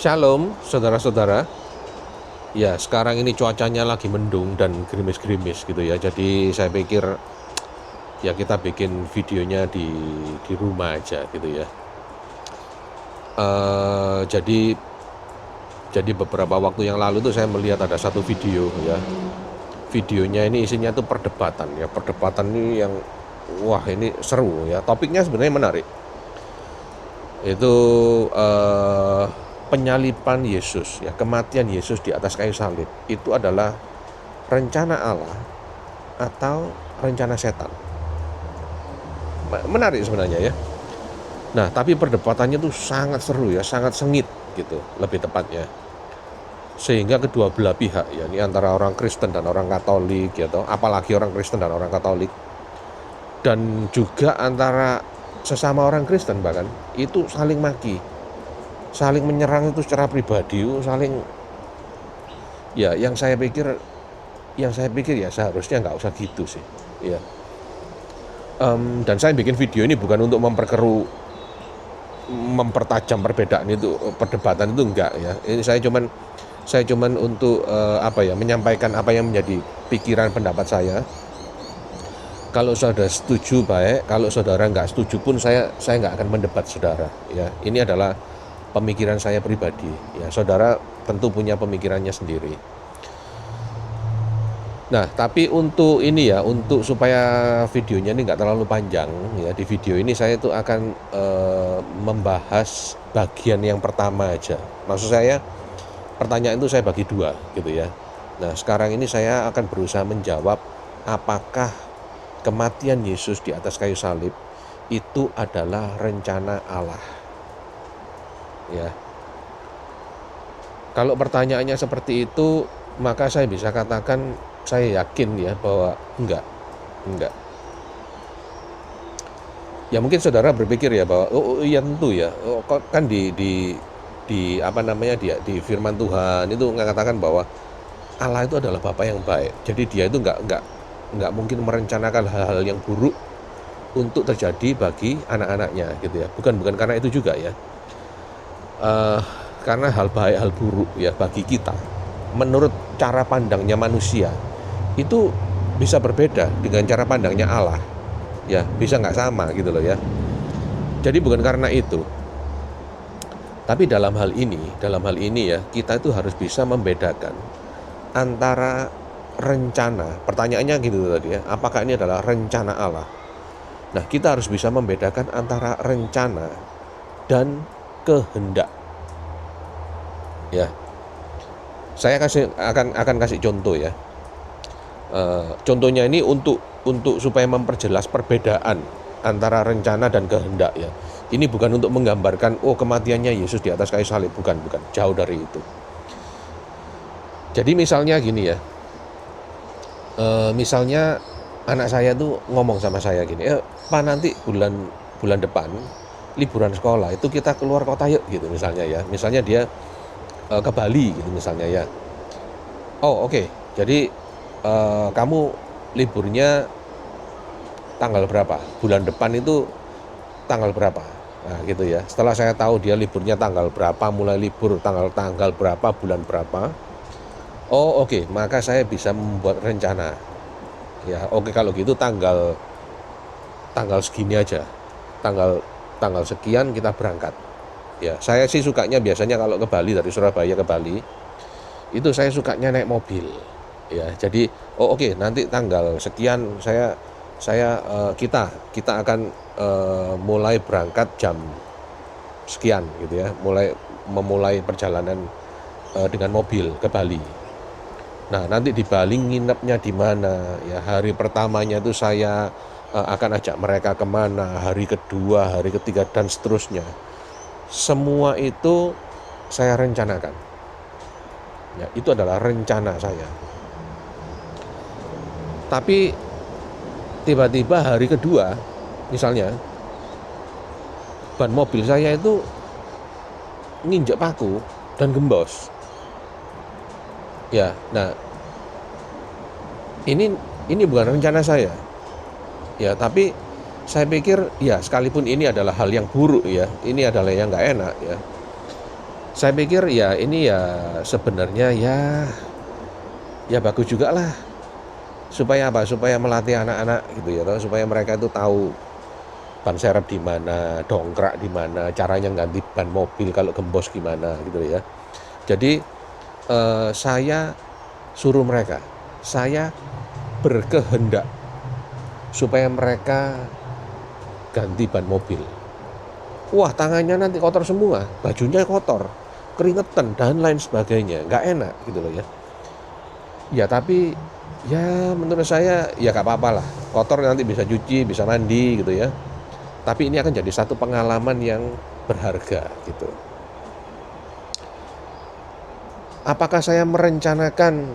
Shalom, saudara-saudara. Ya, sekarang ini cuacanya lagi mendung dan gerimis-gerimis gitu ya. Jadi saya pikir ya kita bikin videonya di rumah aja gitu ya. Jadi beberapa waktu yang lalu tuh saya melihat ada satu video ya. Videonya ini isinya tuh perdebatan ya. Perdebatan ini yang wah ini seru ya. Topiknya sebenarnya menarik. Itu penyaliban Yesus ya, kematian Yesus di atas kayu salib itu adalah rencana Allah atau rencana setan. Menarik sebenarnya ya. Nah, tapi perdebatannya tuh sangat seru ya, sangat sengit gitu, lebih tepatnya. Sehingga kedua belah pihak ya, ini antara orang Kristen dan orang Katolik gitu, apalagi orang Kristen dan orang Katolik, dan juga antara sesama orang Kristen bahkan itu saling maki, saling menyerang itu secara pribadi, saling ya yang saya pikir ya seharusnya nggak usah gitu sih ya. Dan saya bikin video ini bukan untuk mempertajam perbedaan itu, perdebatan itu enggak ya. Ini saya cuman untuk menyampaikan apa yang menjadi pikiran pendapat saya. Kalau saudara setuju baik, kalau saudara nggak setuju pun saya nggak akan mendebat saudara ya. Ini adalah pemikiran saya pribadi ya. Saudara tentu punya pemikirannya sendiri. Nah, tapi untuk ini ya, untuk supaya videonya ini nggak terlalu panjang ya, di video ini saya itu akan membahas bagian yang pertama aja. Maksud saya pertanyaan itu saya bagi dua gitu ya. Nah, sekarang ini saya akan berusaha menjawab apakah kematian Yesus di atas kayu salib itu adalah rencana Allah. Ya. Kalau pertanyaannya seperti itu, maka saya bisa katakan saya yakin ya bahwa enggak. Ya mungkin saudara berpikir ya bahwa iya tentu ya, kan di firman Tuhan itu mengatakan bahwa Allah itu adalah Bapa yang baik. Jadi dia itu enggak mungkin merencanakan hal-hal yang buruk untuk terjadi bagi anak-anaknya gitu ya. Bukan karena itu juga ya. Karena hal baik hal buruk ya bagi kita menurut cara pandangnya manusia itu bisa berbeda dengan cara pandangnya Allah ya, bisa nggak sama gitu loh ya. Jadi bukan karena itu, tapi dalam hal ini ya kita itu harus bisa membedakan antara rencana, pertanyaannya gitu tadi ya, apakah ini adalah rencana Allah. Nah, kita harus bisa membedakan antara rencana dan kehendak ya. Saya akan kasih contoh ya. Contohnya ini untuk supaya memperjelas perbedaan antara rencana dan kehendak ya. Ini bukan untuk menggambarkan kematiannya Yesus di atas kayu salib, bukan, jauh dari itu. Jadi misalnya gini ya. Misalnya anak saya tuh ngomong sama saya gini, Pak, nanti bulan depan liburan sekolah itu kita keluar kota yuk gitu misalnya ya. Misalnya dia ke Bali gitu misalnya ya. Oke. Jadi kamu liburnya tanggal berapa? Bulan depan itu tanggal berapa? Nah gitu ya. Setelah saya tahu dia liburnya tanggal berapa, mulai libur tanggal berapa, bulan berapa. Oke. Maka saya bisa membuat rencana. Ya, oke, kalau gitu tanggal segini aja. Tanggal sekian kita berangkat. Ya, saya sih sukanya biasanya kalau ke Bali, dari Surabaya ke Bali, itu saya sukanya naik mobil. Ya, jadi oke, nanti tanggal sekian kita akan mulai berangkat jam sekian gitu ya, memulai perjalanan dengan mobil ke Bali. Nah, nanti di Bali nginepnya di mana ya, hari pertamanya itu saya akan ajak mereka kemana, hari kedua, hari ketiga dan seterusnya. Semua itu saya rencanakan. Ya, itu adalah rencana saya. Tapi tiba-tiba hari kedua, misalnya ban mobil saya itu nginjek paku dan gembos. Ya, nah ini bukan rencana saya. Ya, tapi saya pikir ya sekalipun ini adalah hal yang buruk ya, ini adalah yang nggak enak ya. Saya pikir ya ini ya sebenarnya ya bagus juga lah, supaya apa? Supaya melatih anak-anak gitu ya, supaya mereka itu tahu ban serep di mana, dongkrak di mana, caranya ganti ban mobil kalau gembos gimana gitu ya. Jadi saya suruh mereka, saya berkehendak supaya mereka ganti ban mobil. Wah, tangannya nanti kotor semua, bajunya kotor, keringetan dan lain sebagainya, nggak enak gitu loh ya. Ya tapi ya menurut saya ya nggak apa-apa lah, kotor nanti bisa cuci, bisa mandi gitu ya. Tapi ini akan jadi satu pengalaman yang berharga gitu. Apakah saya merencanakan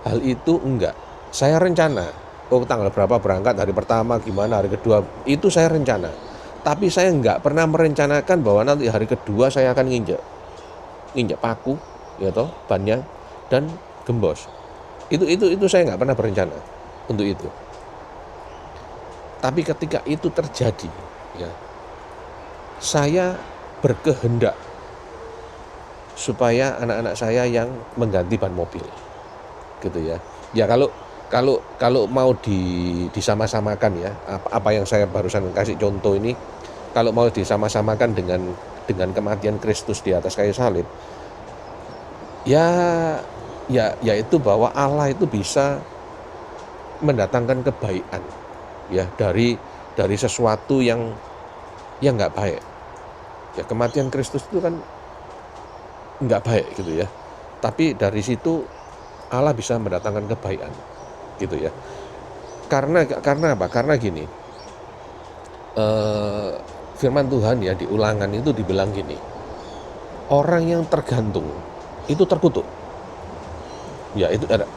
hal itu? Enggak. Saya rencana, tanggal berapa berangkat, hari pertama gimana, hari kedua, itu saya rencana. Tapi saya enggak pernah merencanakan bahwa nanti hari kedua saya akan nginjak paku, ya toh, bannya dan gembos. Itu saya enggak pernah berencana untuk itu. Tapi ketika itu terjadi, ya, saya berkehendak supaya anak-anak saya yang mengganti ban mobil, gitu ya. Ya kalau mau disama-samakan ya, apa yang saya barusan kasih contoh ini, kalau mau disama-samakan dengan kematian Kristus di atas kayu salib, ya yaitu bahwa Allah itu bisa mendatangkan kebaikan ya dari sesuatu yang nggak baik. Ya kematian Kristus itu kan nggak baik gitu ya. Tapi dari situ Allah bisa mendatangkan kebaikan gitu ya. Karena apa? Karena gini, firman Tuhan ya di Ulangan itu dibilang gini, orang yang tergantung itu terkutuk. Ya itu ada,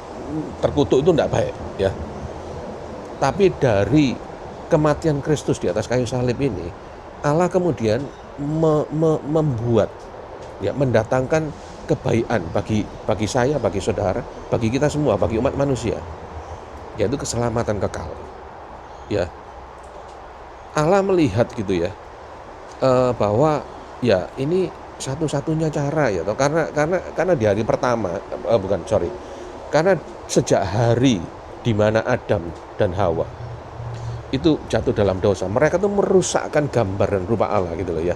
terkutuk itu tidak baik ya. Tapi dari kematian Kristus di atas kayu salib ini, Allah kemudian membuat ya, mendatangkan kebaikan bagi saya, bagi saudara, bagi kita semua, bagi umat manusia, yaitu keselamatan kekal. Ya, Allah melihat gitu ya, bahwa ya ini satu-satunya cara ya, karena di hari pertama, karena sejak hari di mana Adam dan Hawa itu jatuh dalam dosa, mereka tuh merusakkan gambar dan rupa Allah gitu loh ya,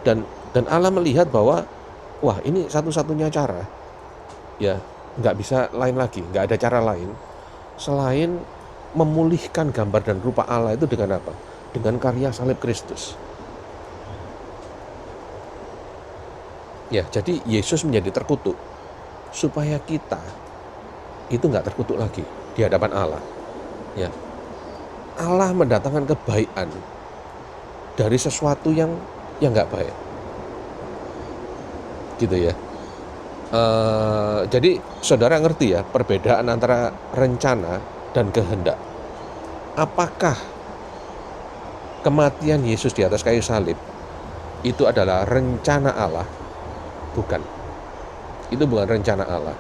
dan Allah melihat bahwa wah ini satu-satunya cara ya, nggak bisa lain lagi, nggak ada cara lain selain memulihkan gambar dan rupa Allah itu dengan apa? Dengan karya salib Kristus. Ya, jadi Yesus menjadi terkutuk supaya kita itu nggak terkutuk lagi di hadapan Allah. Ya, Allah mendatangkan kebaikan dari sesuatu yang nggak baik, gitu ya. Jadi saudara ngerti ya perbedaan antara rencana dan kehendak. Apakah kematian Yesus di atas kayu salib itu adalah rencana Allah? Bukan. Itu bukan rencana Allah.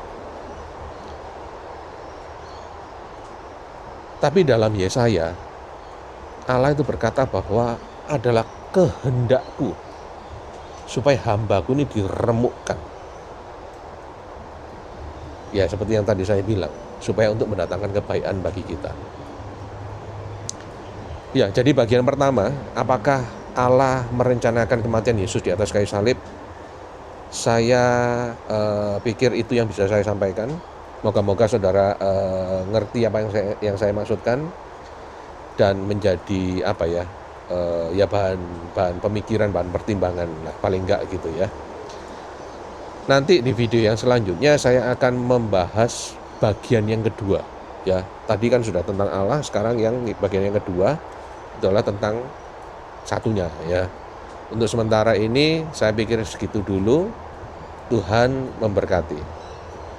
Tapi dalam Yesaya, Allah itu berkata bahwa adalah kehendakku supaya hambaku ini diremukkan. Ya seperti yang tadi saya bilang, supaya untuk mendatangkan kebaikan bagi kita. Ya, jadi bagian pertama, apakah Allah merencanakan kematian Yesus di atas kayu salib? Saya pikir itu yang bisa saya sampaikan. Moga-moga saudara ngerti apa yang saya maksudkan dan menjadi apa ya, ya bahan pemikiran, bahan pertimbangan lah, paling enggak gitu ya. Nanti di video yang selanjutnya saya akan membahas bagian yang kedua ya. Tadi kan sudah tentang Allah, sekarang yang bagian yang kedua adalah tentang satunya ya. Untuk sementara ini saya pikir segitu dulu. Tuhan memberkati.